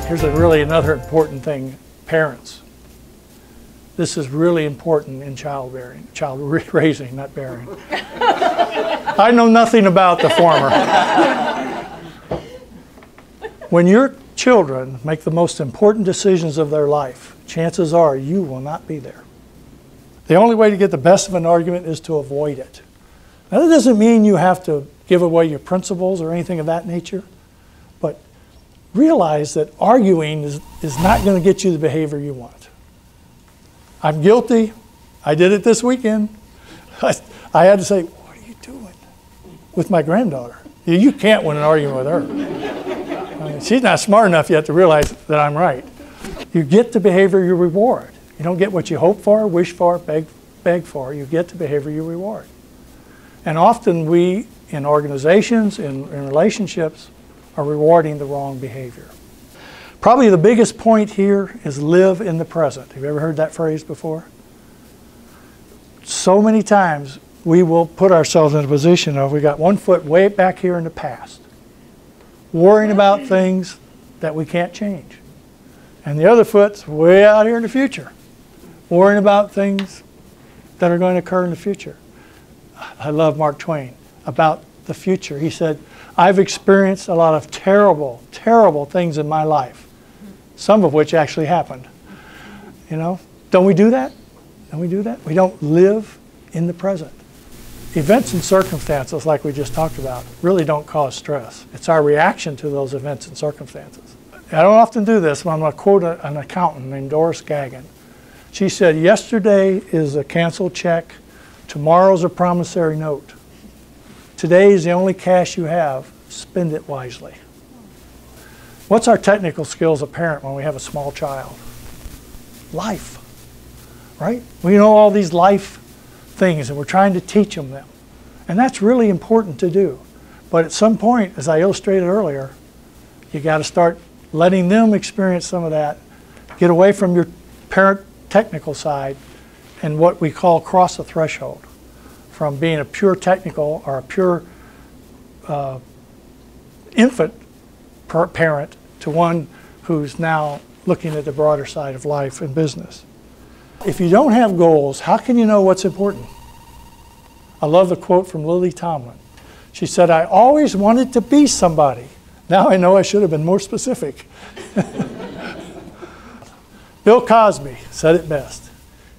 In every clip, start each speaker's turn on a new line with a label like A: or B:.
A: Here's really another important thing, parents. This is really important in child raising, not bearing. I know nothing about the former. When your children make the most important decisions of their life, chances are you will not be there. The only way to get the best of an argument is to avoid it. Now, that doesn't mean you have to give away your principles or anything of that nature, but realize that arguing is not going to get you the behavior you want. I'm guilty. I did it this weekend. I had to say, what are you doing with my granddaughter? You can't win an argument with her. I mean, she's not smart enough yet to realize that I'm right. You get the behavior you reward. You don't get what you hope for, wish for, beg for. You get the behavior you reward. And often we, in organizations, in relationships, are rewarding the wrong behavior. Probably the biggest point here is live in the present. Have you ever heard that phrase before? So many times we will put ourselves in a position of we got one foot way back here in the past, worrying about things that we can't change. And the other foot's way out here in the future, worrying about things that are going to occur in the future. I love Mark Twain about the future. He said, I've experienced a lot of terrible, terrible things in my life, some of which actually happened. You know, don't we do that? Don't we do that? We don't live in the present. Events and circumstances, like we just talked about, really don't cause stress. It's our reaction to those events and circumstances. I don't often do this, but I'm going to quote an accountant named Doris Gagin. She said, yesterday is a canceled check, tomorrow's a promissory note. Today is the only cash you have. Spend it wisely. What's our technical skill as a parent when we have a small child? Life, right? We know all these life things and we're trying to teach them. And that's really important to do. But at some point, as I illustrated earlier, you got to start letting them experience some of that. Get away from your parent technical side and what we call cross the threshold. From being a pure technical or a pure infant parent to one who's now looking at the broader side of life and business. If you don't have goals, how can you know what's important? I love the quote from Lily Tomlin. She said, I always wanted to be somebody. Now I know I should have been more specific. Bill Cosby said it best.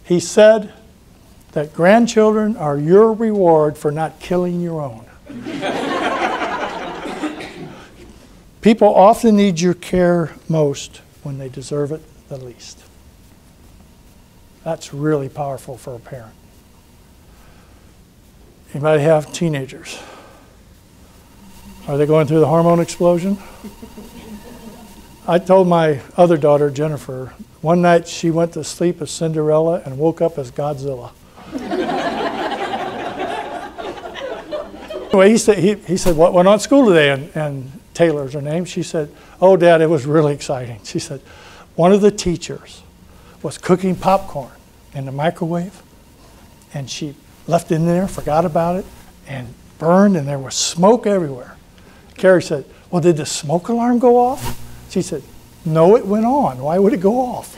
A: He said that grandchildren are your reward for not killing your own. People often need your care most when they deserve it the least. That's really powerful for a parent. Anybody have teenagers? Are they going through the hormone explosion? I told my other daughter, Jennifer, one night she went to sleep as Cinderella and woke up as Godzilla. Anyway, he said, what went on at school today? And Taylor's her name. She said, oh, Dad, it was really exciting. She said, one of the teachers was cooking popcorn in the microwave, and she left it in there, forgot about it, and burned, and there was smoke everywhere. Carrie said, well, did the smoke alarm go off? She said, no, it went on. Why would it go off?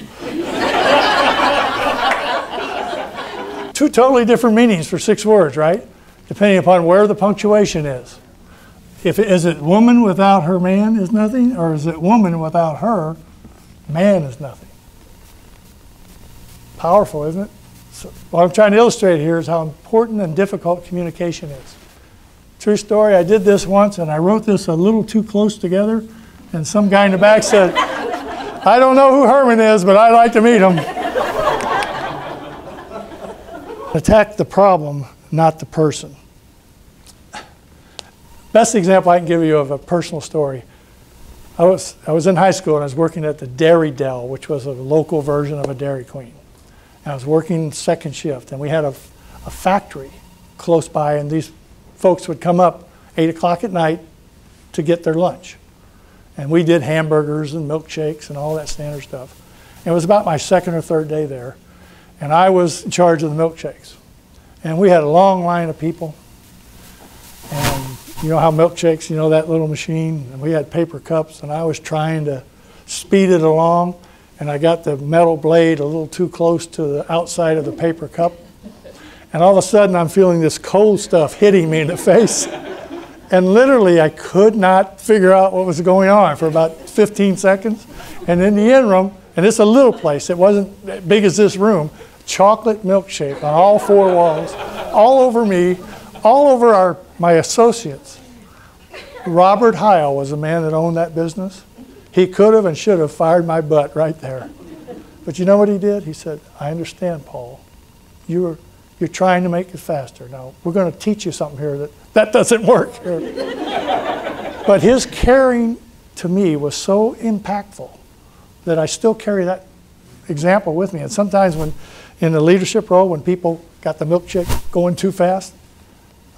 A: Two totally different meanings for 6 words, right? Depending upon where the punctuation is. Is it woman without her man is nothing, or is it woman without her man is nothing? Powerful, isn't it? So what I'm trying to illustrate here is how important and difficult communication is. True story, I did this once and I wrote this a little too close together, and some guy in the back said, I don't know who Herman is, but I'd like to meet him. Attack the problem, not the person. Best example I can give you of a personal story. I was in high school and I was working at the Dairy Dell, which was a local version of a Dairy Queen. And I was working second shift, and we had a factory close by, and these folks would come up 8 o'clock at night to get their lunch. And we did hamburgers and milkshakes and all that standard stuff. And it was about my second or third day there, and I was in charge of the milkshakes. And we had a long line of people. And you know how milkshakes, you know that little machine, and we had paper cups, and I was trying to speeded along, and I got the metal blade a little too close to the outside of the paper cup. And all of a sudden, I'm feeling this cold stuff hitting me in the face. And literally, I could not figure out what was going on for about 15 seconds. And in the interim, and it's a little place, it wasn't as big as this room, chocolate milkshake on all four walls, all over me, all over my associates. Robert Heil was the man that owned that business. He could have and should have fired my butt right there. But you know what he did? He said, I understand, Paul. You're trying to make it faster. Now, we're going to teach you something here that doesn't work. But his caring to me was so impactful that I still carry that example with me. And sometimes when in the leadership role, when people got the milkshake going too fast,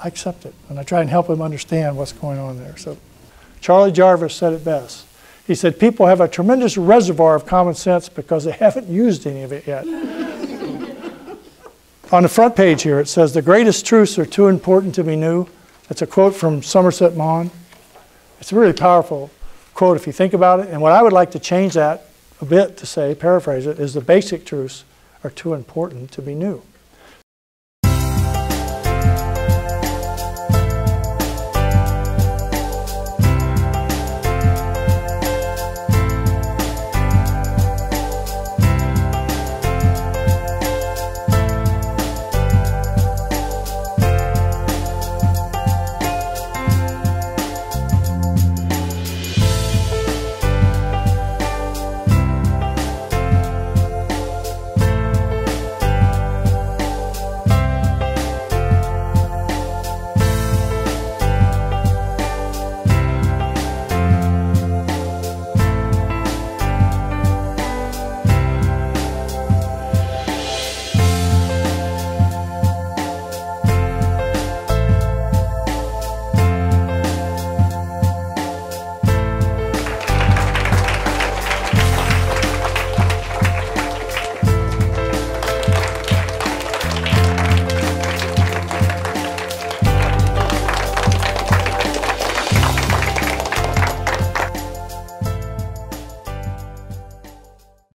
A: I accept it. And I try and help them understand what's going on there. So Charlie Jarvis said it best. He said, people have a tremendous reservoir of common sense because they haven't used any of it yet. On the front page here, it says, the greatest truths are too important to be new. That's a quote from Somerset Maugham. It's a really powerful quote if you think about it. And what I would like to change that a bit to say, paraphrase it, is the basic truths are too important to be new.